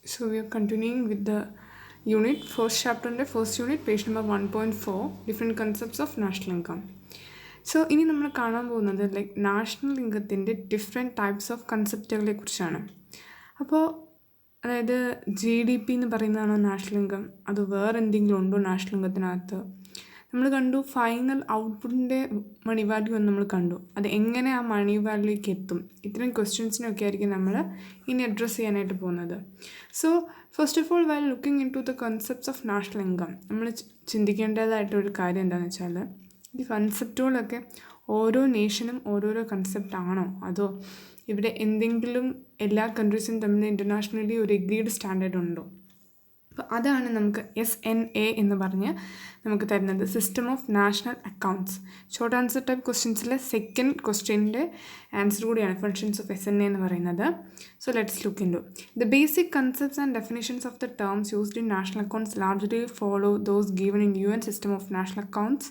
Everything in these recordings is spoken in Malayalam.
So we are continuing with the unit, first chapter and first unit, page number 1.4, different concepts of national income. So ഇനി നമ്മൾ കാണാൻ പോകുന്നത് നാഷണൽ ഇൻകത്തിൻ്റെ ഡിഫറെൻറ്റ് ടൈപ്സ് ഓഫ് കൺസെപ്റ്റുകളെ കുറിച്ചാണ്. അപ്പോൾ അതായത് GDP എന്ന് പറയുന്നതാണോ നാഷണൽ ഇൻകം, അത് വേറെ എന്തെങ്കിലും ഉണ്ടോ നാഷണൽ ഇൻകത്തിനകത്ത്? നമ്മൾ കണ്ടു ഫൈനൽ ഔട്ട്പുട്ടിൻ്റെ മണി വാല്യൂ എന്ന് നമ്മൾ കണ്ടു, അത് എങ്ങനെ ആ മണി വാല്യൂയിലേക്ക് എത്തും, ഇത്തരം ക്വസ്റ്റ്യൻസിനൊക്കെ ആയിരിക്കും നമ്മൾ ഇനി അഡ്രസ്സ് ചെയ്യാനായിട്ട് പോകുന്നത്. So first of all while looking into the concepts of national income നമ്മൾ ചിന്തിക്കേണ്ടതായിട്ടൊരു കാര്യം എന്താണെന്ന് വെച്ചാൽ, ഈ കൺസെപ്റ്റുകളൊക്കെ ഓരോ നേഷനും ഓരോരോ കൺസെപ്റ്റ് ആണോ, അതോ ഇവിടെ എന്തെങ്കിലും എല്ലാ കൺട്രീസും തമ്മിൽ ഇൻ്റർനാഷണലി ഒരു എഗ്രീഡ് സ്റ്റാൻഡേർഡ് ഉണ്ടോ? അപ്പോൾ അതാണ് നമുക്ക് SNA എന്ന് പറഞ്ഞ് നമുക്ക് തരുന്നത്, system of national accounts. Short answer type ക്വസ്റ്റ്യൻസിലെ സെക്കൻഡ് ക്വസ്റ്റ്യൻ്റെ ആൻസർ കൂടിയാണ് ഫങ്ഷൻസ് ഓഫ് SNA എന്ന് പറയുന്നത്. So let's look into the basic concepts and definitions of the terms used in national accounts largely follow those given in UN system of national accounts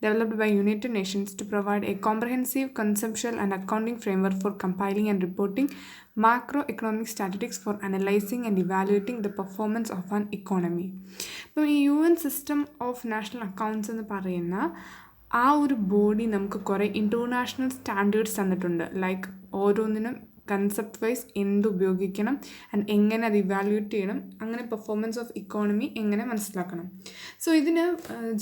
developed by United Nations to provide a comprehensive conceptual and accounting framework for compiling and reporting macroeconomic statistics for analyzing and evaluating the performance of an economy. അപ്പോൾ ഈ UN system of national accounts എന്ന് പറയുന്ന ആ ഒരു ബോഡി നമുക്ക് കുറേ ഇൻ്റർനാഷണൽ സ്റ്റാൻഡേർഡ്സ് തന്നിട്ടുണ്ട്. ലൈക്ക് ഓരോന്നിനും കൺസെപ്റ്റ് വൈസ് എന്ത് ഉപയോഗിക്കണം ആൻഡ് എങ്ങനെ അത് ഇവാലുവേറ്റ് ചെയ്യണം, അങ്ങനെ പെർഫോമൻസ് ഓഫ് ഇക്കോണമി എങ്ങനെ മനസ്സിലാക്കണം. സോ ഇതിന്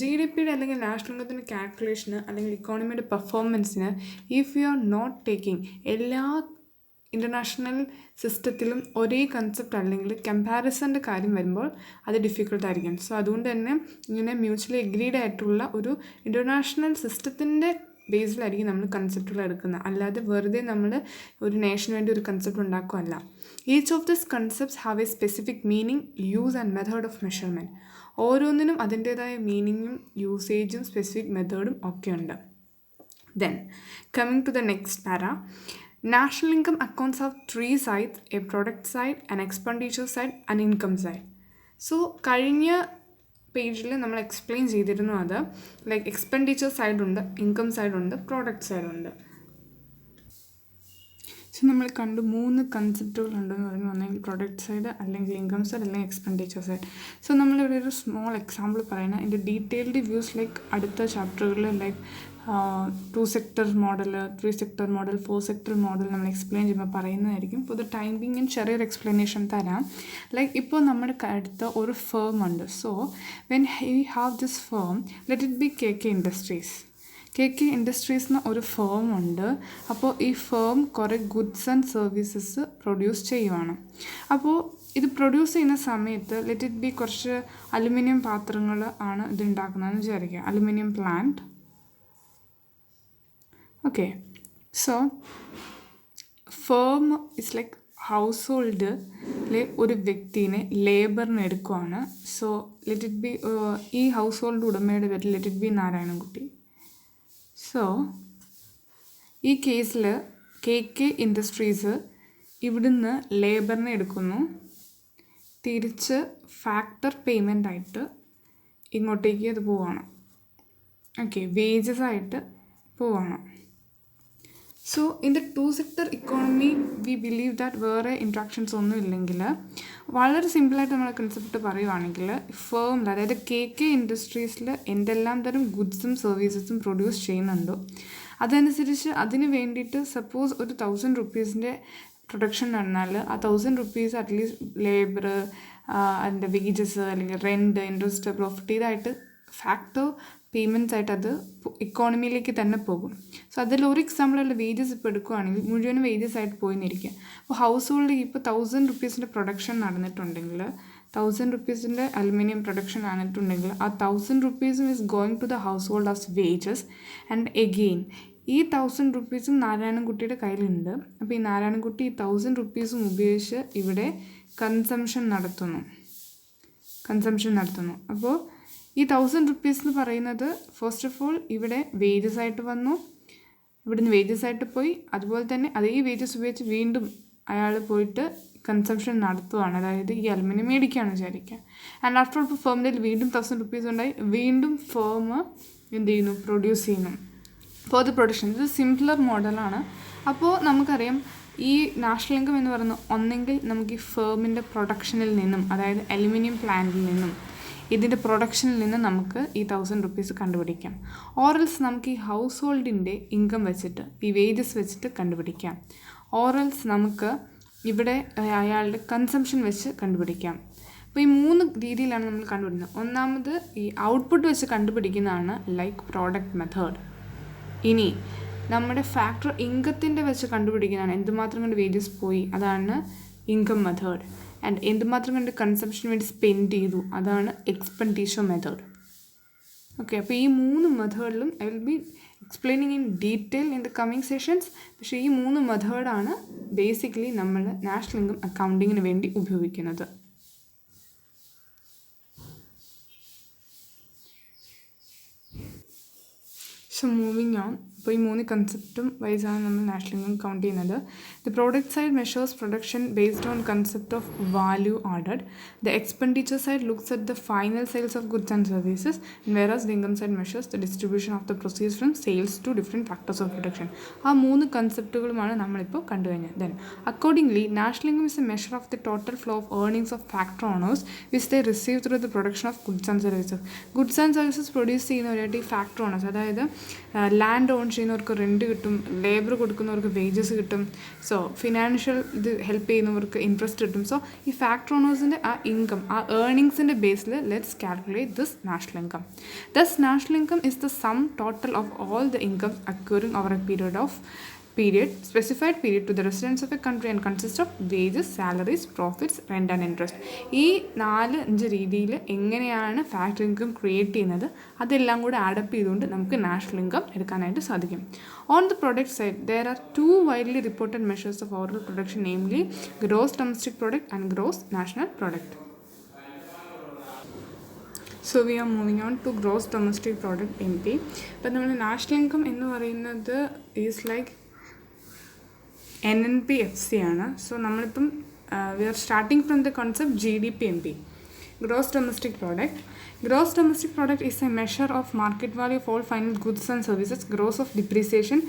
GDP അല്ലെങ്കിൽ നാഷണൽ ഇൻകത്തിൻ്റെ കാൽക്കുലേഷന് അല്ലെങ്കിൽ ഇക്കോണമിയുടെ പെർഫോമൻസിന് if you are not taking എല്ലാ ഇൻ്റർനാഷണൽ സിസ്റ്റത്തിലും ഒരേ കൺസെപ്റ്റ് അല്ലെങ്കിൽ കമ്പാരിസൻ്റെ കാര്യം വരുമ്പോൾ അത് ഡിഫിക്കൽട്ടായിരിക്കും. സോ അതുകൊണ്ട് തന്നെ ഇങ്ങനെ മ്യൂച്വലി എഗ്രീഡ് ആയിട്ടുള്ള ഒരു ഇൻ്റർനാഷണൽ സിസ്റ്റത്തിൻ്റെ ബേസിലായിരിക്കും നമ്മൾ കൺസെപ്റ്റുകൾ എടുക്കുന്നത്, അല്ലാതെ വെറുതെ നമ്മൾ ഒരു നേഷന് വേണ്ടി ഒരു കൺസെപ്റ്റ് ഉണ്ടാക്കുകയല്ല. Each of this concepts have a specific meaning, use and method of measurement. ഓരോന്നിനും അതിൻ്റേതായ മീനിങ്ങും യൂസേജും സ്പെസിഫിക് മെത്തേഡും ഒക്കെ ഉണ്ട്. Then coming to the next para, national income accounts have 3 sides, a product side, an expenditure side, an income side. So കഴിഞ്ഞ പേജിൽ നമ്മൾ എക്സ്പ്ലെയിൻ ചെയ്തിരുന്നു അത് ലൈക്ക് എക്സ്പെൻഡിച്ചർ സൈഡുണ്ട്, ഇൻകം സൈഡുണ്ട്, പ്രോഡക്റ്റ് സൈഡുണ്ട്. സോ നമ്മൾ കണ്ടു 3 കൺസെപ്റ്റുകളുണ്ടെന്ന് പറഞ്ഞു, ഒന്നെങ്കിൽ പ്രൊഡക്റ്റ് സൈഡ്, അല്ലെങ്കിൽ ഇൻകം സൈഡ്, അല്ലെങ്കിൽ എക്സ്പെൻഡിച്ചർ സൈഡ്. സോ നമ്മളിവിടെ ഒരു സ്മോൾ എക്സാമ്പിൾ പറയുന്നത്, ഇതിൻ്റെ ഡീറ്റെയിൽഡ് വ്യൂസ് ലൈക്ക് അടുത്ത ചാപ്റ്ററുകളിൽ like 2 sector model, 3 sector model, 4 sector model നമ്മൾ എക്സ്പ്ലെയിൻ ചെയ്യുമ്പോൾ പറയുന്നതായിരിക്കും. ഫോർ ദ ടൈം ബീങ് ഞാൻ ചെറിയൊരു എക്സ്പ്ലനേഷൻ തരാം. ലൈക്ക് ഇപ്പോൾ നമ്മുടെ അടുത്ത ഒരു ഫേം ഉണ്ട്. So when you have this firm, let it B KK industries. KK industries എന്ന ഒരു ഫേം ഉണ്ട്. അപ്പോൾ ഈ ഫേം കുറേ ഗുഡ്സ് ആൻഡ് സർവീസസ് പ്രൊഡ്യൂസ് ചെയ്യുവാണ്. അപ്പോൾ ഇത് പ്രൊഡ്യൂസ് ചെയ്യുന്ന സമയത്ത് ലെറ്റ് ഇറ്റ് ബി കുറച്ച് അലുമിനിയം പാത്രങ്ങൾ ആണ് ഇത് ഉണ്ടാക്കുന്നതെന്ന് വിചാരിക്കുക, aluminium plant. Okay, so firm is like ഹൗസ് ഹോൾഡിലെ ഒരു വ്യക്തിനെ ലേബറിന് എടുക്കുവാണ്. സോ ലെറ്റ് ഇറ്റ് ബി ഈ ഹൗസ് ഹോൾഡ് ഉടമയുടെ പേര് let it be Narayanankutty. So ഈ കേസിൽ KK ഇൻഡസ്ട്രീസ് ഇവിടുന്ന് ലേബറിനെ എടുക്കുന്നു, തിരിച്ച് ഫാക്ടർ പേയ്മെൻ്റ് ആയിട്ട് ഇങ്ങോട്ടേക്ക് അത് പോവാണ്. ഓക്കെ, വേജസ് ആയിട്ട് പോവാണ്. So in the 2 sector economy we believe that വേറെ ഇൻട്രാക്ഷൻസ് ഒന്നും ഇല്ലെങ്കിൽ വളരെ സിമ്പിളായിട്ട് നമ്മൾ കൺസെപ്റ്റ് പറയുവാണെങ്കിൽ ഫേമിൽ, അതായത് KK ഇൻഡസ്ട്രീസിൽ എന്തെല്ലാം തരം ഗുഡ്സും സർവീസസും പ്രൊഡ്യൂസ് ചെയ്യുന്നുണ്ടോ അതനുസരിച്ച് അതിന് വേണ്ടിയിട്ട് സപ്പോസ് ഒരു 1000 rupees പ്രൊഡക്ഷൻ നടന്നാൽ ആ 1000 rupees അറ്റ്ലീസ്റ്റ് ലേബർ, അതിൻ്റെ വേജസ് അല്ലെങ്കിൽ റെൻറ്റ്, ഇൻട്രസ്റ്റ്, പ്രോഫിറ്റ് ഇതായിട്ട് ഫാക്ടർ പേയ്മെൻറ്റ്സ് ആയിട്ട് അത് ഇക്കോണമിയിലേക്ക് തന്നെ പോകും. സോ അതിലൊരു എക്സാമ്പിളുള്ള വേജസ് ഇപ്പോൾ എടുക്കുകയാണെങ്കിൽ മുഴുവനും വേജസ് ആയിട്ട് പോയിന്നിരിക്കുക. അപ്പോൾ ഹൗസ് ഹോൾഡ് ഇപ്പോൾ 1000 rupees പ്രൊഡക്ഷൻ നടന്നിട്ടുണ്ടെങ്കിൽ, 1000 rupees അലുമിനിയം പ്രൊഡക്ഷൻ നടന്നിട്ടുണ്ടെങ്കിൽ ആ 1000 rupees is going to the household as wages. And again ഈ 1000 rupees നാരായണൻകുട്ടിയുടെ കയ്യിലുണ്ട്. അപ്പോൾ ഈ നാരായണൻകുട്ടി ഈ 1000 rupees ഉപയോഗിച്ച് ഇവിടെ കൺസംഷൻ നടത്തുന്നു. അപ്പോൾ ഈ 1000 rupees എന്ന് പറയുന്നത് ഫസ്റ്റ് ഓഫ് ഓൾ ഇവിടെ വേജസ് ആയിട്ട് വന്നു, ഇവിടുന്ന് വേജസ് ആയിട്ട് പോയി, അതുപോലെ തന്നെ അതേ വേജസ് ഉപയോഗിച്ച് വീണ്ടും അയാൾ പോയിട്ട് കൺസംഷൻ നടത്തുകയാണ്, അതായത് ഈ അലുമിനിയം മേടിക്കുകയാണ് വിചാരിക്കുക. ആൻഡ് ആഫ്റ്റർ ഇപ്പോൾ ഫേമിൽ വീണ്ടും 1000 rupees ഉണ്ടായി, വീണ്ടും ഫേം എന്ത് ചെയ്യുന്നു, പ്രൊഡ്യൂസ് ചെയ്യുന്നു ഫോർ ദ പ്രൊഡക്ഷൻ. ഇത് സിംപ്ലർ മോഡലാണ്. അപ്പോൾ നമുക്കറിയാം ഈ നാഷണൽ ഇൻകം എന്ന് പറയുന്നത് ഒന്നെങ്കിൽ നമുക്ക് ഈ ഫേമിൻ്റെ പ്രൊഡക്ഷനിൽ നിന്നും, അതായത് അലുമിനിയം പ്ലാന്റിൽ നിന്നും ഇതിൻ്റെ പ്രൊഡക്ഷനിൽ നിന്ന് നമുക്ക് ഈ 1000 rupees കണ്ടുപിടിക്കാം. ഓറൽസ് നമുക്ക് ഈ ഹൗസ് ഹോൾഡിൻ്റെ ഇൻകം വെച്ചിട്ട്, ഈ വേജസ് വെച്ചിട്ട് കണ്ടുപിടിക്കാം. ഓറൽസ് നമുക്ക് ഇവിടെ അയാളുടെ കൺസംഷൻ വെച്ച് കണ്ടുപിടിക്കാം. അപ്പോൾ ഈ 3 രീതിയിലാണ് നമ്മൾ കണ്ടുപിടിക്കുന്നത്. ഒന്നാമത് ഈ ഔട്ട്പുട്ട് വെച്ച് കണ്ടുപിടിക്കുന്നതാണ് ലൈക്ക് പ്രോഡക്റ്റ് മെത്തേഡ്. ഇനി നമ്മുടെ ഫാക്ടർ ഇൻകത്തിൻ്റെ വെച്ച് കണ്ടുപിടിക്കുന്നതാണ് എന്തുമാത്രം കൊണ്ട് വേജസ് പോയി, അതാണ് ഇൻകം മെത്തേഡ്. ആൻഡ് എന്തുമാത്രം കൊണ്ട് കൺസംഷന് വേണ്ടി സ്പെൻഡ് ചെയ്തു, അതാണ് എക്സ്പെൻഡിച്ചർ മെത്തേഡ്. ഓക്കെ, അപ്പോൾ ഈ 3 മെത്തേഡിലും I will be explaining in detail in the coming sessions. പക്ഷേ ഈ 3 മെത്തേഡാണ് ബേസിക്കലി നമ്മൾ നാഷണൽ ഇൻകം അക്കൗണ്ടിങ്ങിന് വേണ്ടി ഉപയോഗിക്കുന്നത്. So moving on. അപ്പോൾ ഈ 3 കൺസെപ്റ്റും വൈസാണ് നമ്മൾ നാഷണൽ ഇൻകം കൗണ്ട് ചെയ്യുന്നത്. The product side measures production based on concept of value added. The expenditure side looks at the final sales of goods and services. Whereas the income side measures the distribution of the proceeds from sales to different factors of production. ആ 3 കൺസെപ്റ്റുകളുമാണ് നമ്മളിപ്പോൾ കണ്ടു കഴിഞ്ഞത്. Then accordingly national income is a measure of the total flow of earnings of factor owners which they receive through the production of goods and services. Goods and services produce ചെയ്യുന്നവരായിട്ട് ഈ ഫാക്ടർ ഓണേഴ്സ്, അതായത് ലാൻഡ് ഓൺ ചെയ്യുന്നവർക്ക് റെൻറ്റ് കിട്ടും, ലേബർ കൊടുക്കുന്നവർക്ക് വേജസ് കിട്ടും, സോ ഫിനാൻഷ്യൽ ഇത് ഹെൽപ്പ് ചെയ്യുന്നവർക്ക് ഇൻട്രസ്റ്റ് കിട്ടും. സോ ഈ ഫാക്ടർ ഓണേഴ്സിൻ്റെ ആ ഇൻകം, ആ ഏർണിങ്സിൻ്റെ ബേസിൽ let's calculate this national income. Thus national income is the sum total of all the income acquiring over A specified period to the residents of a country and consists of wages, salaries, profits, rent and interest. ഈ 4-5 രീതിയിൽ എങ്ങനെയാണ് ഫാക്ടർ ഇൻകം ക്രിയേറ്റ് ചെയ്യുന്നത് അതെല്ലാം കൂടെ ആഡപ്പ് ചെയ്തുകൊണ്ട് നമുക്ക് നാഷണൽ ഇൻകം എടുക്കാനായിട്ട് സാധിക്കും. On the product side there are 2 widely reported measures of overall production, namely gross domestic product and gross national product. So we are moving on to gross domestic product NP. അപ്പോൾ നമ്മൾ നാഷണൽ ഇൻകം എന്ന് പറയുന്നത് ഈസ് ലൈക്ക് NNP-FC ആണ്. സോ നമ്മളിപ്പം we are starting from the concept GDP-NP, gross domestic product. Gross domestic product is a measure of market value of all final goods and services gross of depreciation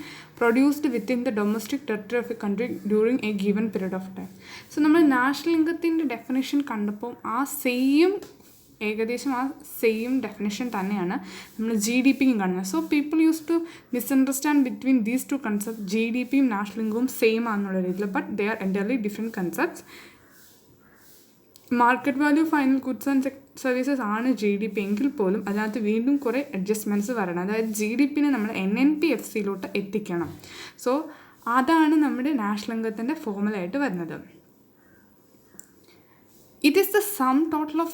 produced within the domestic territory of a country during a given period of time. So നമ്മൾ നാഷണൽ ഇൻകത്തിൻ്റെ ഡെഫിനേഷൻ കണ്ടപ്പോൾ ഏകദേശം ആ സെയിം ഡെഫിനേഷൻ തന്നെയാണ് നമ്മൾ GDP-യും കാണുന്നത്. So people use to misunderstand between these 2 concept. GDP-യും national ഇൻകവും same ആണെന്നുള്ള രീതിയിൽ, but they are entirely different concepts. Market value final goods and services ആണ് GDP എങ്കിൽ പോലും അതിനകത്ത് വീണ്ടും കുറേ അഡ്ജസ്റ്റ്മെൻറ്റ്സ് വരണം. അതായത് GDP-നെ നമ്മൾ NNP-FC-ലോട്ട് എത്തിക്കണം. സോ അതാണ് നമ്മുടെ നാഷണൽ ഇൻകത്തിൻ്റെ ഫോർമുലയായിട്ട് വരുന്നത്. It is the sum total of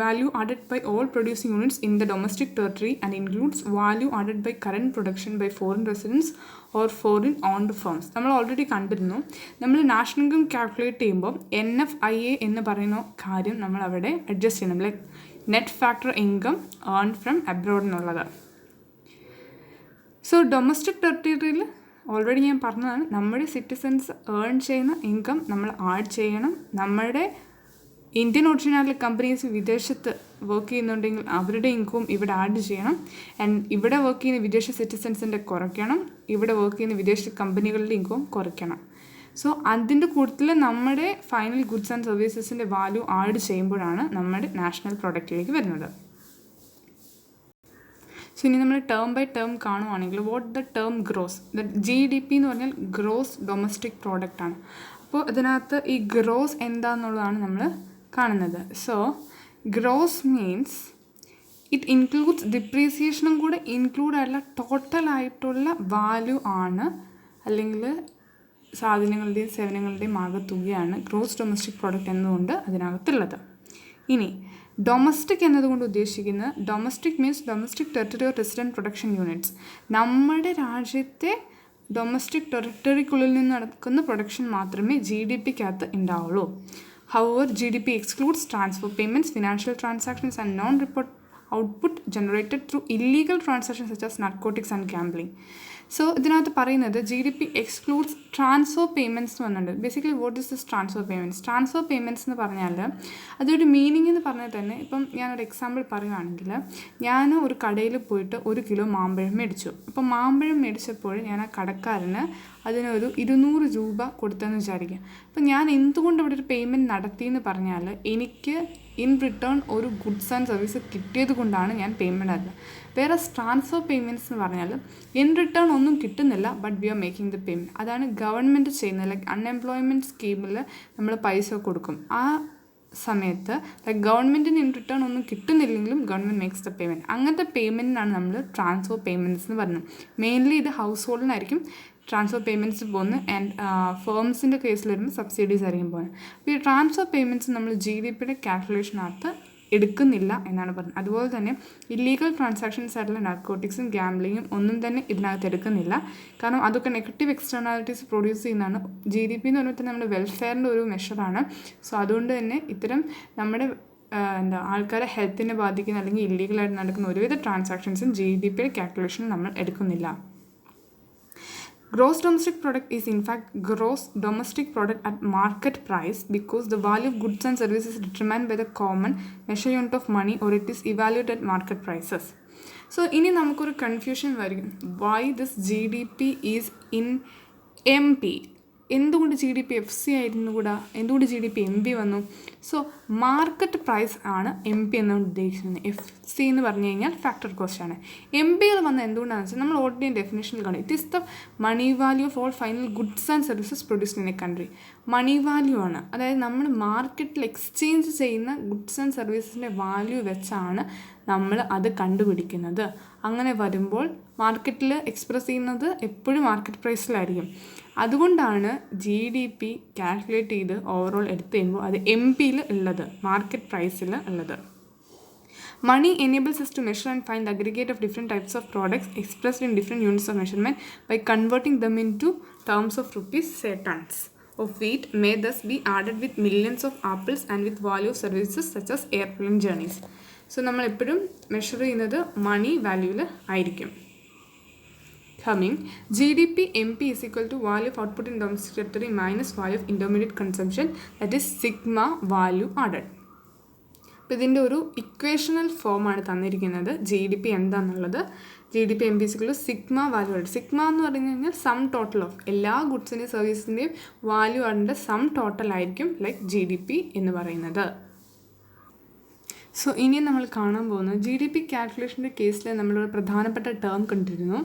value added by all producing units in the domestic territory and includes value added by current production by foreign residents or foreign owned firms. നമ്മൾ ഓൾറെഡി കണ്ടിരുന്നു. നമ്മൾ നാഷണൽ ഇൻകം കാൽക്കുലേറ്റ് ചെയ്യുമ്പോൾ NFIA എന്ന് പറയുന്ന കാര്യം നമ്മൾ അവിടെ അഡ്ജസ്റ്റ് ചെയ്യണം, like net factor income earn from abroad എന്നുള്ളത്. സോ ഡൊമസ്റ്റിക് ടെറിട്ടറിയിൽ ഓൾറെഡി ഞാൻ പറഞ്ഞതാണ്, നമ്മുടെ സിറ്റിസൺസ് ഏൺ ചെയ്യുന്ന ഇൻകം നമ്മൾ ആഡ് ചെയ്യണം. നമ്മുടെ ഇന്ത്യൻ ഒറിജിനാലിറ്റി കമ്പനീസ് വിദേശത്ത് വർക്ക് ചെയ്യുന്നുണ്ടെങ്കിൽ അവരുടെ ഇൻകം ഇവിടെ ആഡ് ചെയ്യണം. ആൻഡ് ഇവിടെ വർക്ക് ചെയ്യുന്ന വിദേശ സിറ്റിസൺസിൻ്റെ കുറയ്ക്കണം, ഇവിടെ വർക്ക് ചെയ്യുന്ന വിദേശ കമ്പനികളുടെ ഇൻകം കുറയ്ക്കണം. സോ അതിൻ്റെ കൂട്ടത്തിൽ നമ്മുടെ ഫൈനൽ ഗുഡ്സ് ആൻഡ് സർവീസസിൻ്റെ വാല്യൂ ആഡ് ചെയ്യുമ്പോഴാണ് നമ്മുടെ നാഷണൽ പ്രൊഡക്റ്റിലേക്ക് വരുന്നത്. സോ ഇനി നമ്മൾ ടേം ബൈ ടേം കാണുവാണെങ്കിൽ what the term gross, GDP എന്ന് പറഞ്ഞാൽ ഗ്രോസ് ഡൊമസ്റ്റിക് പ്രോഡക്റ്റ് ആണ്. അപ്പോൾ ഇതിനകത്ത് ഈ ഗ്രോസ് എന്താണെന്നുള്ളതാണ് നമ്മൾ കാണുന്നത്. So gross means it includes ഡിപ്രീസിയേഷനും കൂടെ ഇൻക്ലൂഡ് ആയിട്ടുള്ള ടോട്ടലായിട്ടുള്ള വാല്യൂ ആണ്, അല്ലെങ്കിൽ സാധനങ്ങളുടെയും സേവനങ്ങളുടെയും ആകെത്തുകയാണ് ഗ്രോസ് ഡൊമസ്റ്റിക് പ്രോഡക്റ്റ് എന്നതുകൊണ്ട് അതിനകത്തുള്ളത്. ഇനി ഡൊമസ്റ്റിക് എന്നതുകൊണ്ട് ഉദ്ദേശിക്കുന്നത്, domestic means domestic territory or resident production units. നമ്മുടെ രാജ്യത്തെ ഡൊമസ്റ്റിക് ടെറിട്ടറിക്കുള്ളിൽ നിന്ന് നടക്കുന്ന പ്രൊഡക്ഷൻ മാത്രമേ GDP-ക്കകത്ത് ഉണ്ടാവുള്ളൂ. However, GDP excludes transfer payments, financial transactions and non-report output generated through illegal transactions such as narcotics and gambling. So ഇതിനകത്ത് പറയുന്നത് GDP എക്സ്ക്ലൂഡ്സ് ട്രാൻസ്ഫർ പേയ്മെൻറ്റ്സ് എന്ന് പറഞ്ഞിട്ടുണ്ട്. Basically what is this transfer payments? Transfer payments എന്ന് പറഞ്ഞാൽ അതൊരു മീനിങ് എന്ന് പറഞ്ഞാൽ തന്നെ, ഇപ്പം ഞാനൊരു എക്സാമ്പിൾ പറയുകയാണെങ്കിൽ, ഞാൻ ഒരു കടയിൽ പോയിട്ട് 1 കിലോ മാമ്പഴം മേടിച്ചു. അപ്പം മാമ്പഴം മേടിച്ചപ്പോൾ ഞാൻ ആ കടക്കാരന് അതിനൊരു 200 രൂപ കൊടുത്തെന്ന് വിചാരിക്കുക. അപ്പം ഞാൻ എന്തുകൊണ്ട് ഇവിടെ ഒരു പേയ്മെൻറ്റ് നടത്തിയെന്ന് പറഞ്ഞാൽ എനിക്ക് ഇൻ റിട്ടേൺ ഒരു ഗുഡ്സ് ആൻഡ് സർവീസ് കിട്ടിയത് കൊണ്ടാണ് ഞാൻ പേയ്മെൻറ്റ് നടത്തുന്നത്. വേറെ ട്രാൻസ്ഫർ പേയ്മെൻറ്റ്സ് എന്ന് പറഞ്ഞാൽ ഇൻ റിട്ടേൺ ഒന്നും കിട്ടുന്നില്ല, but we are making the payment. അതാണ് ഗവൺമെൻറ് ചെയ്യുന്നത്. ലൈക്ക് അൺഎംപ്ലോയ്മെൻറ്റ് സ്കീമിൽ നമ്മൾ പൈസ കൊടുക്കും. ആ സമയത്ത് ലൈക്ക് ഗവൺമെൻറ്റിന് ഇൻ റിട്ടേൺ ഒന്നും കിട്ടുന്നില്ലെങ്കിലും ഗവൺമെൻറ് മേക്സ് ദ പേയ്മെൻറ്റ്. അങ്ങനത്തെ പേയ്മെൻറ്റിനാണ് നമ്മൾ ട്രാൻസ്ഫർ പേയ്മെൻറ്റ്സ് എന്ന് പറയുന്നത്. മെയിൻലി ഇത് ഹൗസ് ഹോൾഡിനായിരിക്കും ട്രാൻസ്ഫർ പേയ്മെൻറ്റ്സ് പോകുന്നത്. ആൻഡ് ഫേംസിൻ്റെ കേസിൽ വരുമ്പോൾ സബ്സിഡീസ് ആയിരിക്കും പോകുന്നത്. അപ്പോൾ ഈ ട്രാൻസ്ഫർ പേയ്മെൻറ്റ്സ് നമ്മൾ GDPയുടെ കാൽക്കുലേഷനകത്ത് എടുക്കുന്നില്ല എന്നാണ് പറഞ്ഞത്. അതുപോലെ തന്നെ ഇല്ലീഗൽ ട്രാൻസാക്ഷൻസ് ആയിട്ടുള്ള നാർക്കോട്ടിക്സും ഗാംബ്ലിങ്ങും ഒന്നും തന്നെ ഇതിനകത്ത് എടുക്കുന്നില്ല. കാരണം അതൊക്കെ നെഗറ്റീവ് എക്സ്റ്റേണാലിറ്റീസ് പ്രൊഡ്യൂസ് ചെയ്യുന്നതാണ്. GDP എന്ന് പറയുമ്പോൾ തന്നെ നമ്മുടെ വെൽഫെയറിൻ്റെ ഒരു മെഷറാണ്. സോ അതുകൊണ്ട് തന്നെ ഇത്തരം നമ്മുടെ ആൾക്കാരെ ഹെൽത്തിനെ ബാധിക്കുന്ന അല്ലെങ്കിൽ ഇല്ലീഗലായിട്ട് നടക്കുന്ന ഒരുവിധ ട്രാൻസാക്ഷൻസും GDPയുടെ കാൽക്കുലേഷൻ നമ്മൾ എടുക്കുന്നില്ല. Gross domestic product is in fact gross domestic product at market price because the value of goods and services is determined by the common measure unit of money or it is evaluated at market prices. So ഇനി നമുക്കൊരു കൺഫ്യൂഷൻ വരും. Why this GDP is in MP? എന്തുകൊണ്ട് GDP FC ആയിരുന്നു കൂടാ, എന്തുകൊണ്ട് GDP MP വന്നു? സോ മാർക്കറ്റ് പ്രൈസ് ആണ് MP എന്നാണ് ഉദ്ദേശിക്കുന്നത്. FC എന്ന് പറഞ്ഞു കഴിഞ്ഞാൽ ഫാക്ടർ കോസ്റ്റ് ആണ്. MPയിൽ വന്ന എന്തുകൊണ്ടാണെന്ന് വെച്ചാൽ നമ്മൾ ഓൾറെഡി ഡെഫിനേഷനിൽ കാണും. It is the money value of all final goods and services produced in a country. Money value ആണ്, അതായത് നമ്മൾ മാർക്കറ്റിൽ എക്സ്ചേഞ്ച് ചെയ്യുന്ന ഗുഡ്സ് ആൻഡ് സർവീസസിൻ്റെ വാല്യൂ വെച്ചാണ് നമ്മൾ അത് കണ്ടുപിടിക്കുന്നത്. അങ്ങനെ വരുമ്പോൾ മാർക്കറ്റിൽ എക്സ്പ്രസ് ചെയ്യുന്നത് എപ്പോഴും മാർക്കറ്റ് പ്രൈസിലായിരിക്കും. അതുകൊണ്ടാണ് GDP കാൽക്കുലേറ്റ് ചെയ്ത് ഓവറോൾ എടുത്ത് കഴിയുമ്പോൾ അത് MPയിൽ ഉള്ളത്, മാർക്കറ്റ് പ്രൈസിൽ ഉള്ളത്. Money enables us to measure and find the aggregate of different types of products expressed in different units of measurement by converting them into terms of rupees. Say tons of wheat may thus be added with millions of apples and with value of services such as airplane journeys. So നമ്മൾ എപ്പോഴും മെഷർ ചെയ്യുന്നത് മണി വാല്യൂവിൽ ആയിരിക്കും. Coming, GDP MP is equal to value of output in domestic territory minus value of intermediate consumption, that is sigma value added. അപ്പോൾ ഇതിൻ്റെ ഒരു ഇക്വേഷണൽ ഫോമാണ് തന്നിരിക്കുന്നത്. GDP എന്താണെന്നുള്ളത് GDP MP is equal to sigma value added. Sigma എന്ന് പറഞ്ഞു കഴിഞ്ഞാൽ സം ടോട്ടൽ ഓഫ് എല്ലാ ഗുഡ്സിൻ്റെയും സർവീസിൻ്റെയും വാല്യൂ ആഡിൻ്റെ സം ടോട്ടൽ ആയിരിക്കും ലൈക്ക് GDP എന്ന് പറയുന്നത്. സോ ഇനി നമ്മൾ കാണാൻ പോകുന്നത് GDP കാൽക്കുലേഷൻ്റെ കേസിൽ നമ്മളൊരു പ്രധാനപ്പെട്ട ടേം കണ്ടിരുന്നു.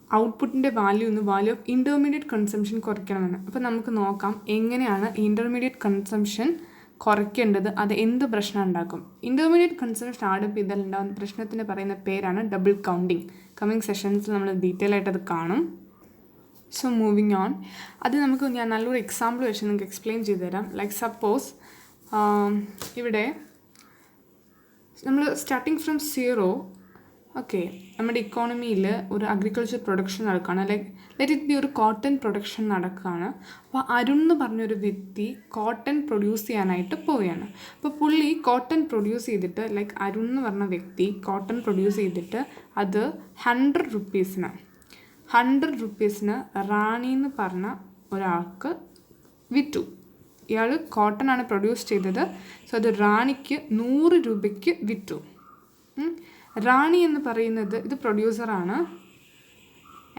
ഔട്ട്പുട്ടിൻ്റെ വാല്യൂ എന്ന് വാല്യൂ ഓഫ് ഇൻ്റർമീഡിയറ്റ് കൺസംഷൻ കുറയ്ക്കണമെന്ന്. അപ്പോൾ നമുക്ക് നോക്കാം എങ്ങനെയാണ് ഇൻ്റർമീഡിയറ്റ് കൺസംഷൻ കുറയ്ക്കേണ്ടത്, അത് എന്ത് പ്രശ്നം ഉണ്ടാക്കും. ഇൻ്റർമീഡിയറ്റ് കൺസംഷൻ ആഡപ്പ് ചെയ്താൽ ഉണ്ടാകുന്ന പ്രശ്നത്തിന് പറയുന്ന പേരാണ് ഡബിൾ കൗണ്ടിങ്. കമ്മിങ് സെഷൻസിൽ നമ്മൾ ഡീറ്റെയിൽ ആയിട്ട് അത് കാണും. സോ മൂവിങ് ഓൺ, അത് നമുക്ക് ഞാൻ നല്ലൊരു എക്സാമ്പിൾ വെച്ച് നിങ്ങൾക്ക് എക്സ്പ്ലെയിൻ ചെയ്തു തരാം. ലൈക്ക് സപ്പോസ് ഇവിടെ നമ്മൾ സ്റ്റാർട്ടിങ് ഫ്രം സീറോ, ഓക്കെ, നമ്മുടെ ഇക്കോണമിയിൽ ഒരു അഗ്രികൾച്ചർ പ്രൊഡക്ഷൻ നടക്കുകയാണ്. ലൈക്ക് ലെറ്റ് ഇറ്റ് ബി ഒരു കോട്ടൺ പ്രൊഡക്ഷൻ നടക്കുകയാണ്. അപ്പോൾ അരുൺ എന്ന് പറഞ്ഞൊരു വ്യക്തി കോട്ടൺ പ്രൊഡ്യൂസ് ചെയ്യാനായിട്ട് പോവുകയാണ്. അപ്പോൾ പുള്ളി കോട്ടൺ പ്രൊഡ്യൂസ് ചെയ്തിട്ട് ലൈക്ക് അരുൺ എന്ന് പറഞ്ഞ വ്യക്തി കോട്ടൺ പ്രൊഡ്യൂസ് ചെയ്തിട്ട് അത് 100 റുപ്പീസിന് റാണി എന്ന് പറഞ്ഞ ഒരാൾക്ക് വിറ്റു. ഇയാൾ കോട്ടൺ ആണ് പ്രൊഡ്യൂസ് ചെയ്തത്. സോ അത് റാണിക്ക് 100 രൂപയ്ക്ക് വിറ്റു. റാണി എന്ന് പറയുന്നത് ഇത് പ്രൊഡ്യൂസറാണ്.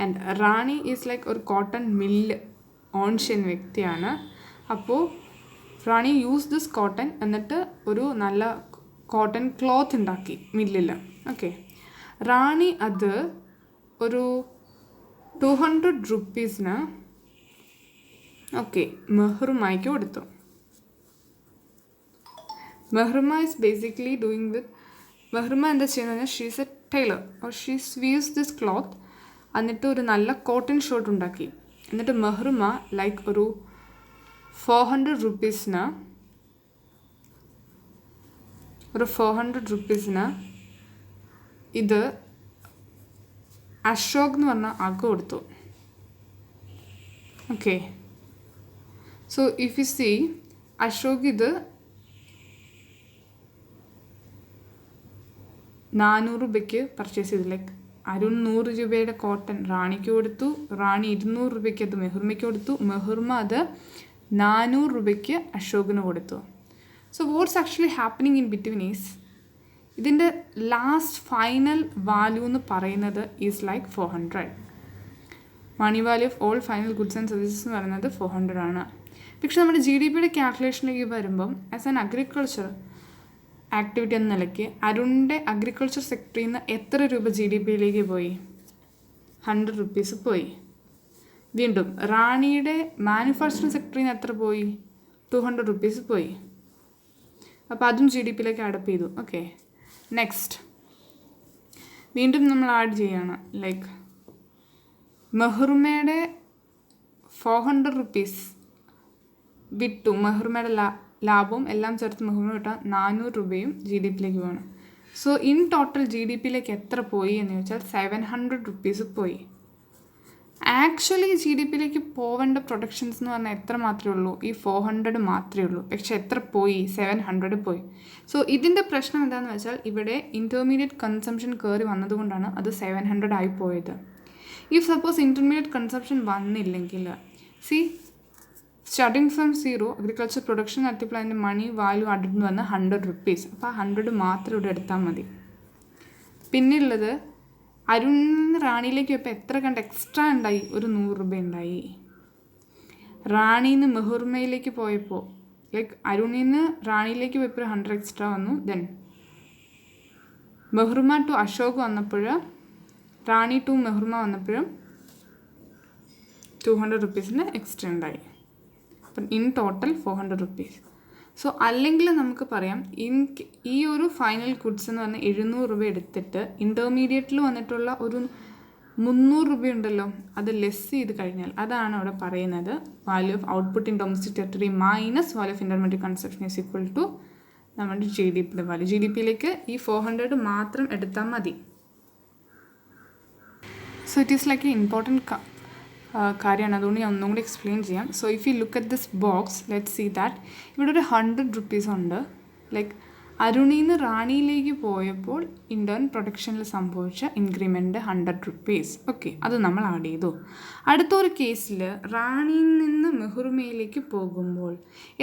ആൻഡ് റാണി ഈസ് ലൈക്ക് ഒരു കോട്ടൺ മില്ല് ഓൺ ചെയ്യുന്ന വ്യക്തിയാണ്. അപ്പോൾ റാണി യൂസ് ദിസ് കോട്ടൺ എന്നിട്ട് ഒരു നല്ല കോട്ടൺ ക്ലോത്ത് ഉണ്ടാക്കി മില്ലിൽ. ഓക്കെ, റാണി അത് ഒരു 200 റുപ്പീസിന് ഓക്കെ മെഹ്റുമായ്ക്ക് കൊടുത്തു. Mehruma is basically doing with Mehruma എന്താ ചെയ്യുന്നത് പറഞ്ഞാൽ she's a tailor or she weaves this cloth. എന്നിട്ട് ഒരു നല്ല കോട്ടൺ ഷർട്ട് ഉണ്ടാക്കി. എന്നിട്ട് മെഹ്റുമ ലൈക്ക് ഒരു 400 റുപ്പീസിന് ഇത് അശോക് എന്ന് പറഞ്ഞ ആൾക്ക് കൊടുത്തു. Okay, so if you see Ashok ഇത് 400 രൂപയ്ക്ക് പർച്ചേസ് ചെയ്തു. ലൈക്ക് അരുൺ 100 രൂപയുടെ കോട്ടൺ റാണിക്ക് കൊടുത്തു, റാണി 200 രൂപയ്ക്ക് അത് മെഹ്റുമയ്ക്ക് കൊടുത്തു, മെഹ്റുമ അത് 400 രൂപയ്ക്ക് അശോകിന് കൊടുത്തു. So what's actually happening in between is ഇതിൻ്റെ ലാസ്റ്റ് ഫൈനൽ വാല്യൂ എന്ന് പറയുന്നത് is like 400. Money value of all final goods and services എന്ന് പറയുന്നത് 400 ആണ്. പക്ഷെ നമ്മുടെ ജി ഡി പിയുടെ കാൽക്കുലേഷനിലേക്ക് വരുമ്പം ആസ് ആൻ അഗ്രികൾച്ചർ ആക്ടിവിറ്റി എന്ന നിലയ്ക്ക് അരുണിൻ്റെ അഗ്രികൾച്ചർ സെക്ടറിൽ നിന്ന് എത്ര രൂപ ജി ഡി പിയിലേക്ക് പോയി? 100 rupees പോയി. വീണ്ടും റാണിയുടെ മാനുഫാക്ചറിങ് സെക്ടറിൽ നിന്ന് എത്ര പോയി? 200 rupees പോയി. അപ്പോൾ അതും ജി ഡി പിയിലേക്ക് ആഡപ്പ് ചെയ്തു. ഓക്കെ, നെക്സ്റ്റ് വീണ്ടും നമ്മൾ ആഡ് ചെയ്യുകയാണ്. ലൈക്ക് മെഹ്റുമയുടെ 400 rupees വിട്ടു. മെഹ്റുമയുടെ ലാഭവും എല്ലാം ചേർത്ത് മെഹ്റുമ കിട്ടാൻ 400 രൂപയും ജി ഡി പിയിലേക്ക് പോകണം. So in total G D പിയിലേക്ക് എത്ര പോയി എന്ന് ചോദിച്ചാൽ 700 rupees പോയി. ആക്ച്വലി ജി ഡി പിയിലേക്ക് പോവേണ്ട പ്രൊഡക്ഷൻസ് എന്ന് പറഞ്ഞാൽ എത്ര മാത്രമേ ഉള്ളൂ? ഈ 400 മാത്രമേ ഉള്ളൂ. പക്ഷെ എത്ര പോയി? 700 പോയി. സോ ഇതിൻ്റെ പ്രശ്നം എന്താണെന്ന് വെച്ചാൽ ഇവിടെ ഇൻ്റർമീഡിയറ്റ് കൺസംഷൻ കയറി വന്നതുകൊണ്ടാണ് അത് 700 ആയി പോയത്. ഇഫ് സപ്പോസ് ഇൻ്റർമീഡിയറ്റ് കൺസംഷൻ വന്നില്ലെങ്കിൽ സ്റ്റാർട്ടിങ് ഫ്രം 0 അഗ്രികൾച്ചർ പ്രൊഡക്ഷൻ നടത്തിയപ്പോൾ അതിൻ്റെ മണി വാല്യൂ ആഡഡ് വന്ന് 100 rupees. അപ്പോൾ 100 മാത്രം ഇവിടെ എടുത്താൽ മതി. പിന്നെയുള്ളത് അരുണിന് റാണിയിലേക്ക് ഇപ്പോൾ എത്ര കണ്ട് എക്സ്ട്രാ ഉണ്ടായി? ഒരു 100 രൂപ ഉണ്ടായി. റാണിയിൽ നിന്ന് മെഹ്റുമയിലേക്ക് പോയപ്പോൾ ലൈക്ക് അരുണിൽ നിന്ന് റാണിയിലേക്ക് പോയപ്പോൾ 100 എക്സ്ട്രാ വന്നു. ദെൻ മെഹ്റുമ ടു അശോക് വന്നപ്പോൾ റാണി ടു മെഹ്റുമ വന്നപ്പോഴും 200 rupees എക്സ്ട്രാ ഉണ്ടായി. അപ്പം ഇൻ ടോട്ടൽ 400 rupees. സോ അല്ലെങ്കിൽ നമുക്ക് പറയാം ഈ ഒരു ഫൈനൽ ഗുഡ്സ് എന്ന് പറഞ്ഞാൽ 700 രൂപ എടുത്തിട്ട് ഇൻ്റർമീഡിയറ്റിൽ വന്നിട്ടുള്ള ഒരു 300 രൂപയുണ്ടല്ലോ, അത് ലെസ് ചെയ്ത് കഴിഞ്ഞാൽ അതാണ് അവിടെ പറയുന്നത് value of output in domestic territory minus value of intermediate consumption is equal to നമ്മുടെ ജി ഡി പിയുടെ വാല്യൂ. ജി ഡി പിയിലേക്ക് ഈ 400 മാത്രം എടുത്താൽ മതി. So it is like a important കാര്യമാണ്. അതുകൊണ്ട് ഞാൻ ഒന്നും കൂടി എക്സ്പ്ലെയിൻ ചെയ്യാം. So if you look at this box let see that ഇവിടെ ഒരു 100 rupees ഉണ്ട്. ലൈക്ക് അരുണിൽ നിന്ന് റാണിയിലേക്ക് പോയപ്പോൾ ഇൻറ്റേൺ പ്രൊഡക്ഷനിൽ സംഭവിച്ച ഇൻക്രിമെൻറ്റ് 100 rupees. ഓക്കെ, അത് നമ്മൾ ആഡ് ചെയ്തു. അടുത്തൊരു കേസിൽ റാണിയിൽ നിന്ന് മെഹ്റുമയിലേക്ക് പോകുമ്പോൾ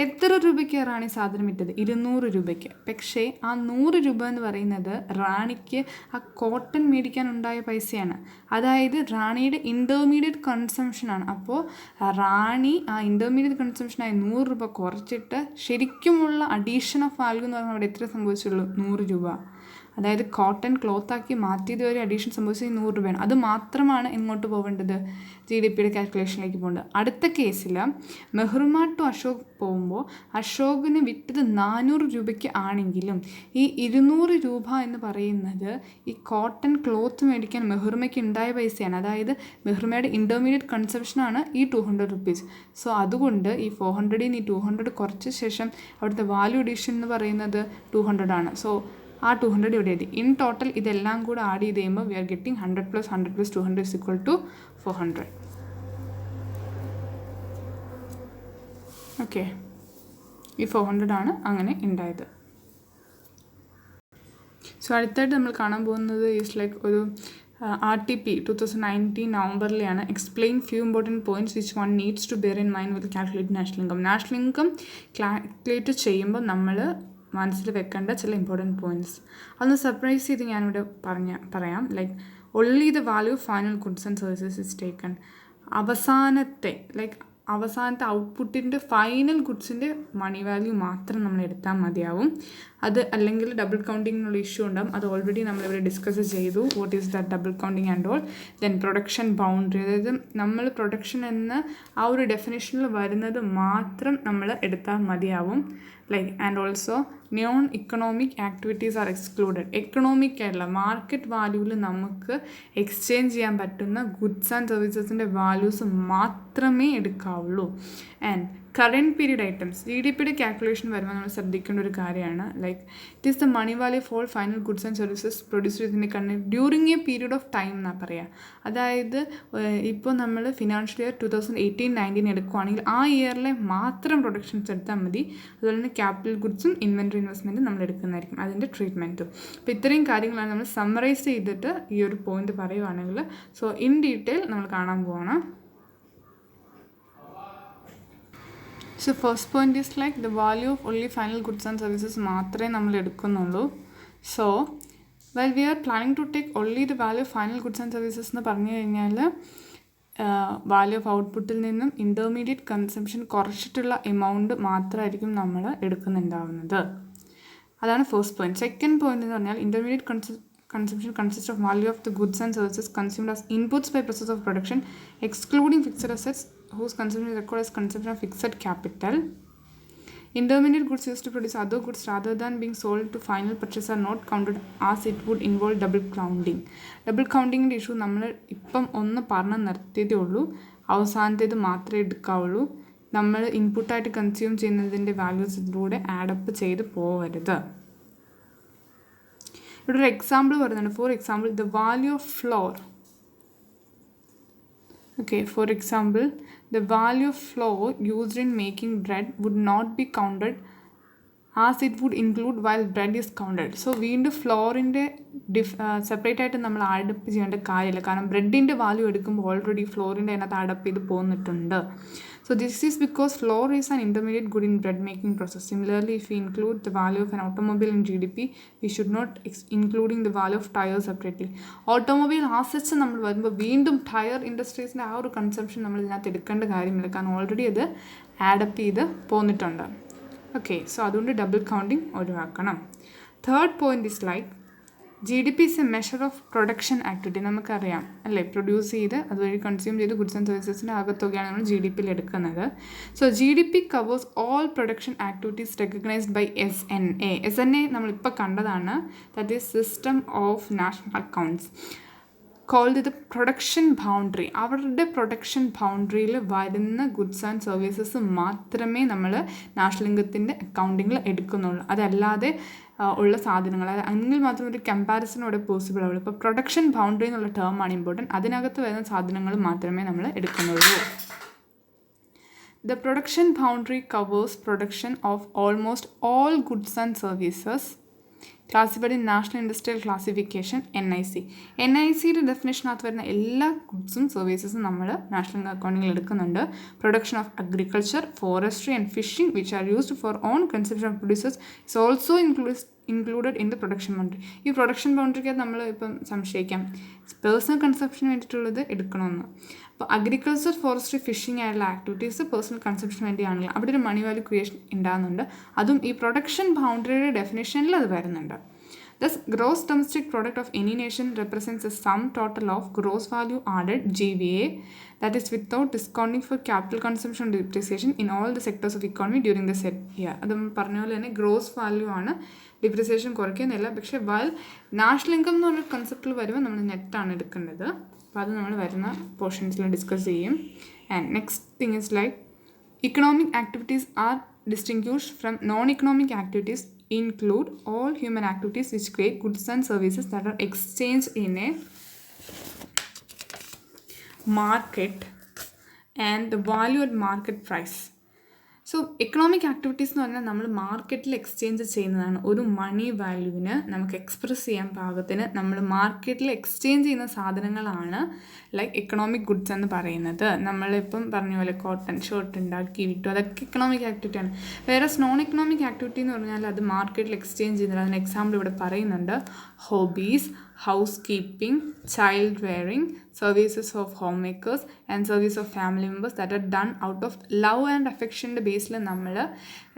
എത്ര രൂപയ്ക്കാണ് റാണി സാധനം ഇട്ടത്? 200 രൂപയ്ക്ക്. പക്ഷേ ആ 100 രൂപ എന്ന് പറയുന്നത് റാണിക്ക് ആ കോട്ടൺ മേടിക്കാനുണ്ടായ പൈസയാണ്. അതായത് റാണിയുടെ ഇൻ്റർമീഡിയറ്റ് കൺസംഷനാണ്. അപ്പോൾ റാണി ആ ഇൻ്റർമീഡിയറ്റ് കൺസംഷനായി 100 രൂപ കുറച്ചിട്ട് ശരിക്കുമുള്ള അഡീഷൻ ഓഫ് വാല്യൂ എന്ന് പറഞ്ഞാൽ അവിടെ എത്ര സംഭവിച്ചുള്ളൂ? 100 രൂപ. അതായത് കോട്ടൺ ക്ലോത്താക്കി മാറ്റിയത് വരെ അഡീഷൻ സംഭവിച്ചത് 100 രൂപയാണ്. അത് മാത്രമാണ് ഇങ്ങോട്ട് പോകേണ്ടത്, ജി ഡി പിയുടെ കാൽക്കുലേഷനിലേക്ക് പോകേണ്ടത്. അടുത്ത കേസിൽ മെഹ്റുമ ടു അശോക് പോകുമ്പോൾ അശോകിന് വിറ്റത് 400 രൂപയ്ക്ക് ആണെങ്കിലും ഈ 200 രൂപ എന്ന് പറയുന്നത് ഈ കോട്ടൺ ക്ലോത്ത് മേടിക്കാൻ മെഹ്റുമയ്ക്ക് ഉണ്ടായ പൈസയാണ്. അതായത് മെഹ്റുമയുടെ ഇൻ്റർമീഡിയറ്റ് കൺസംഷനാണ് ഈ 200 rupees. സോ അതുകൊണ്ട് ഈ 400ൽ നിന്ന് ഈ 200 കുറച്ച ശേഷം അവിടുത്തെ വാല്യൂ അഡീഷൻ എന്ന് പറയുന്നത് 200 ആണ്. സോ ആ 200 ഇവിടെ എഴുതി. ഇൻ ടോട്ടൽ ഇതെല്ലാം കൂടെ ആഡ് ചെയ്ത് കഴിയുമ്പോൾ we are getting 100 + 100 + 200 is equal to 400. Okay, ഈ 400 ആണ് അങ്ങനെ ഉണ്ടായത്. സോ അടുത്തായിട്ട് നമ്മൾ കാണാൻ പോകുന്നത് ഈസ് ലൈക്ക് ഒരു RTP 2019 നവംബറിലെയാണ്. Explain few important points which one needs to bear in mind with calculate national income. National income calculate ചെയ്യുമ്പോൾ നമ്മൾ മനസ്സിൽ വെക്കേണ്ട ചില ഇമ്പോർട്ടൻറ്റ് പോയിൻറ്റ്സ് അതൊന്ന് സർപ്രൈസ് ചെയ്ത് ഞാനിവിടെ പറയാം. Like only the value of final goods and services is taken. അവസാനത്തെ ഔട്ട്പുട്ടിൻ്റെ ഫൈനൽ ഗുഡ്സിൻ്റെ മണി വാല്യൂ മാത്രം നമ്മൾ എടുത്താൽ മതിയാവും. അത് അല്ലെങ്കിൽ ഡബിൾ കൗണ്ടിങ്ങിനുള്ള ഇഷ്യൂ ഉണ്ടാകും. അത് ഓൾറെഡി നമ്മളിവിടെ ഡിസ്കസ് ചെയ്തു. What is that double counting and all. Then production boundary, അതായത് നമ്മൾ പ്രൊഡക്ഷൻ എന്ന ആ ഒരു ഡെഫിനേഷനിൽ വരുന്നത് മാത്രം നമ്മൾ എടുത്താൽ മതിയാവും. Like and also non economic activities are excluded. Economic ആയിട്ടുള്ള മാർക്കറ്റ് വാല്യൂവിൽ നമുക്ക് എക്സ്ചേഞ്ച് ചെയ്യാൻ പറ്റുന്ന ഗുഡ്സ് ആൻഡ് സർവീസസിൻ്റെ വാല്യൂസ് മാത്രമേ എടുക്കാവുള്ളൂ. And current period items G D പിയുടെ കാൽക്കുലേഷൻ വരുമ്പോൾ നമ്മൾ ശ്രദ്ധിക്കേണ്ട ഒരു കാര്യമാണ്. Like it is the money value of all final goods and services produce ചെയ്തതിൻ്റെ content during a period of time എന്നാണ് പറയുക. അതായത് ഇപ്പോൾ നമ്മൾ ഫിനാൻഷ്യൽ ഇയർ 2018-19 എടുക്കുകയാണെങ്കിൽ ആ ഇയറിലെ മാത്രം പ്രൊഡക്ഷൻസ് എടുത്താൽ മതി. അതുപോലെ തന്നെ ക്യാപിറ്റൽ ഗുഡ്സും ഇൻവെൻറ്ററി ഇൻവെസ്റ്റ്മെൻറ്റും നമ്മൾ എടുക്കുന്നതായിരിക്കും അതിൻ്റെ ട്രീറ്റ്മെൻറ്റും. അപ്പോൾ ഇത്രയും കാര്യങ്ങളാണ് നമ്മൾ സമ്മറൈസ് ചെയ്തിട്ട് ഈ ഒരു പോയിന്റ് പറയുവാണെങ്കിൽ. സോ ഇൻ ഡീറ്റെയിൽ നമ്മൾ കാണാൻ പോവാണ്. So first point is like the value of only final goods and services മാത്രമേ നമ്മൾ എടുക്കുന്നുള്ളൂ. So while we are planning to take only the value of final goods and services എന്ന് പറഞ്ഞു കഴിഞ്ഞാൽ വാല്യൂ ഓഫ് ഔട്ട്പുട്ടിൽ നിന്നും ഇൻ്റർമീഡിയറ്റ് കൺസംഷൻ കുറച്ചിട്ടുള്ള എമൗണ്ട് മാത്രമായിരിക്കും നമ്മൾ എടുക്കുന്നുണ്ടാവുന്നത്. അതാണ് ഫസ്റ്റ് പോയിന്റ്. സെക്കൻഡ് പോയിന്റ് എന്ന് പറഞ്ഞാൽ intermediate consumption consists of value of the goods and services consumed as inputs by process of production, excluding fixed assets whose consumption is recorded as consumption of fixed capital. Intermediate goods used to produce other goods rather than being sold to final purchase are not counted as it would involve double counting. Double കൗണ്ടിങ്ങിൻ്റെ ഇഷ്യൂ നമ്മൾ ഇപ്പം ഒന്ന് പറഞ്ഞ് നിർത്തിയതേ ഉള്ളൂ. അവസാനത്തേത് മാത്രമേ എടുക്കാവുള്ളൂ. നമ്മൾ ഇൻപുട്ടായിട്ട് കൺസ്യൂം ചെയ്യുന്നതിൻ്റെ വാല്യൂസ് ഇതിലൂടെ ആഡപ്പ് ചെയ്ത് പോകരുത്. ഇവിടെ ഒരു എക്സാമ്പിൾ പറയുന്നുണ്ട്. For example the value of floor. Okay, for example, the value of flour used in making bread would not be counted as it would include while bread is counted. So വീണ്ടും ഫ്ലോറിൻ്റെ സെപ്പറേറ്റ് ആയിട്ട് നമ്മൾ ആഡപ്പ് ചെയ്യേണ്ട കാര്യമില്ല. കാരണം ബ്രെഡിൻ്റെ വാല്യൂ എടുക്കുമ്പോൾ ഓൾറെഡി ഫ്ലോറിൻ്റെ അതിനകത്ത് ആഡപ്പ് ചെയ്ത് പോന്നിട്ടുണ്ട്. So this is because flour is an intermediate good in bread making process. Similarly, if we include the value of an automobile in GDP, we should not including the value of tires separately. Automobile assets നമ്മൾ വരുമ്പോൾ വീണ്ടും ടയർ ഇൻഡസ്ട്രീസിൻ്റെ ആ ഒരു കൺസംഷൻ നമ്മൾ ഇതിനകത്ത് എടുക്കേണ്ട കാര്യമില്ല. കാരണം ഓൾറെഡി അത് ആഡപ്പ് ചെയ്ത് പോന്നിട്ടുണ്ട്. ഓക്കെ, സോ അതുകൊണ്ട് ഡബിൾ കൗണ്ടിങ് ഒഴിവാക്കണം. Third point is like GDP is a measure of production activity. നമുക്കറിയാം അല്ലേ, പ്രൊഡ്യൂസ് ചെയ്ത് അതുവഴി കൺസ്യൂം ചെയ്ത് ഗുഡ്സ് ആൻഡ് സർവീസസിൻ്റെ ആകത്തുകയാണ് നമ്മൾ GDP എടുക്കുന്നത്. So GDP covers all production activities recognised by SNA. SNA നമ്മളിപ്പോൾ കണ്ടതാണ്. That is system of national accounts called the production boundary. അവരുടെ പ്രൊഡക്ഷൻ ബൗണ്ടറിയിൽ വരുന്ന ഗുഡ്സ് ആൻഡ് സർവീസസ് മാത്രമേ നമ്മൾ നാഷണൽ ഇൻകത്തിൻ്റെ അക്കൗണ്ടിങ്ങിൽ എടുക്കുന്നുള്ളൂ. അതല്ലാതെ ഉള്ള സാധനങ്ങൾ എങ്കിൽ മാത്രം ഒരു കമ്പാരിസൺ അവിടെ പോസിബിൾ ആവുള്ളൂ. ഇപ്പോൾ പ്രൊഡക്ഷൻ ബൗണ്ടറി എന്നുള്ള ടേമാണ് ഇമ്പോർട്ടൻറ്റ്. അതിനകത്ത് വരുന്ന സാധനങ്ങൾ മാത്രമേ നമ്മൾ എടുക്കുന്നുള്ളൂ. The production boundary covers production of almost all goods and services classified in National Industrial Classification NIC. NICയുടെ ഡെഫിനേഷനകത്ത് വരുന്ന എല്ലാ ഗുഡ്സും സർവീസസും നമ്മൾ നാഷണൽ അക്കൗണ്ടിങ്ങിൽ എടുക്കുന്നുണ്ട്. Production of agriculture, forestry and phishing which are used for on consumption of producers is also included in the production boundary. ഈ പ്രൊഡക്ഷൻ ബൗണ്ടറിക്കകത്ത് നമ്മൾ ഇപ്പം സംശയിക്കാം പേഴ്സണൽ കൺസംപ്ഷന് വേണ്ടിയിട്ടുള്ളത് എടുക്കണമെന്ന്. അപ്പോൾ അഗ്രികൾച്ചർ, ഫോറസ്ട്രി, ഫിഷിംഗ് ആയിട്ടുള്ള ആക്ടിവിറ്റീസ് പേഴ്സണൽ കൺസംപ്ഷന് വേണ്ടിയാണെങ്കിൽ അവിടെ ഒരു മണി വാല്യൂ ക്രിയേഷൻ ഉണ്ടാകുന്നുണ്ട്. അതും ഈ പ്രൊഡക്ഷൻ ബൗണ്ടറിയുടെ ഡെഫിനേഷനിൽ അത് വരുന്നുണ്ട്. Thus, gross domestic product of any nation represents a sum total of gross value added GVA, that is without discounting for capital consumption and depreciation in all the sectors of economy during the said year. അത് പറഞ്ഞ പോലെ തന്നെ ഗ്രോസ് വാല്യൂ ആണ്, ഡിപ്രിസിയേഷൻ കുറയ്ക്കുന്നില്ല. പക്ഷേ വൈൽ നാഷണൽ ഇൻകം എന്ന് പറഞ്ഞ കൺസെപ്റ്റിൽ വരുമ്പോൾ നമ്മൾ നെറ്റാണ് എടുക്കേണ്ടത്. അപ്പോൾ അത് നമ്മൾ വരുന്ന പോർഷൻസിൽ ഡിസ്കസ് ചെയ്യും. And next thing is like economic activities are distinguished from non-economic activities include all human activities which create goods and services that are exchanged in a market and the value at market price. So economic activities എന്ന് പറഞ്ഞാൽ നമ്മൾ മാർക്കറ്റിൽ എക്സ്ചേഞ്ച് ചെയ്യുന്നതാണ്. ഒരു മണി വാല്യൂവിന് നമുക്ക് എക്സ്പ്രസ് ചെയ്യാൻ പാകത്തിന് നമ്മൾ മാർക്കറ്റിൽ എക്സ്ചേഞ്ച് ചെയ്യുന്ന സാധനങ്ങളാണ് ലൈക്ക് എക്കണോമിക് ഗുഡ്സ് എന്ന് പറയുന്നത്. നമ്മളിപ്പം പറഞ്ഞ പോലെ കോട്ടൺ ഷർട്ട് ഉണ്ടാക്കി വിട്ടു, അതൊക്കെ എക്കണോമിക് ആക്ടിവിറ്റിയാണ്. വേറെ നോൺ എക്കണോമിക് ആക്ടിവിറ്റി എന്ന് പറഞ്ഞാൽ അത് മാർക്കറ്റിൽ എക്സ്ചേഞ്ച് ചെയ്യുന്നില്ല. അതിന് എക്സാമ്പിൾ ഇവിടെ പറയുന്നുണ്ട്. Hobbies, house keeping, child rearing, services of home makers and service of family members that are done out of love and അഫെക്ഷൻ്റെ ബേസിൽ നമ്മൾ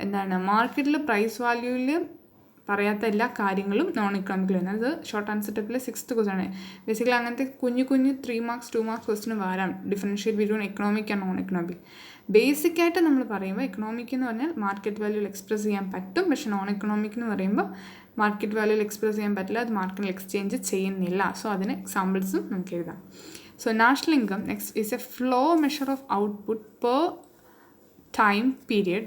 എന്താണ് മാർക്കറ്റിൽ പ്രൈസ് വാല്യൂവിൽ പറയാത്ത എല്ലാ കാര്യങ്ങളും നോൺ എക്കണോമിക്കൽ വരുന്നത്. അത് ഷോർട്ട് ആൻസർ ടൈപ്പിലെ 6th ക്വസ്റ്റ്യൻ ആണ്. ബേസിക്കലി അങ്ങനത്തെ കുഞ്ഞു 3 മാർക്സ് 2 മാർക്സ് ക്വസ്റ്റ്യൻ വരാം. Differentiate between economic and non economic. ബേസിക്കായിട്ട് നമ്മൾ പറയുമ്പോൾ എക്കണോമിക് എന്ന് പറഞ്ഞാൽ മാർക്കറ്റ് വാല്യൂവിൽ എക്സ്പ്രസ് ചെയ്യാൻ പറ്റും. പക്ഷേ നോൺ എക്കണോമിക് എന്ന് പറയുമ്പോൾ മാർക്കറ്റ് വാല്യൂവിൽ എക്സ്പ്രസ് ചെയ്യാൻ പറ്റില്ല, അത് മാർക്കറ്റിൽ എക്സ്ചേഞ്ച് ചെയ്യുന്നില്ല. സോ അതിന് എക്സാമ്പിൾസും നമുക്ക് എഴുതാം. So national income next is A flow measure of output per time period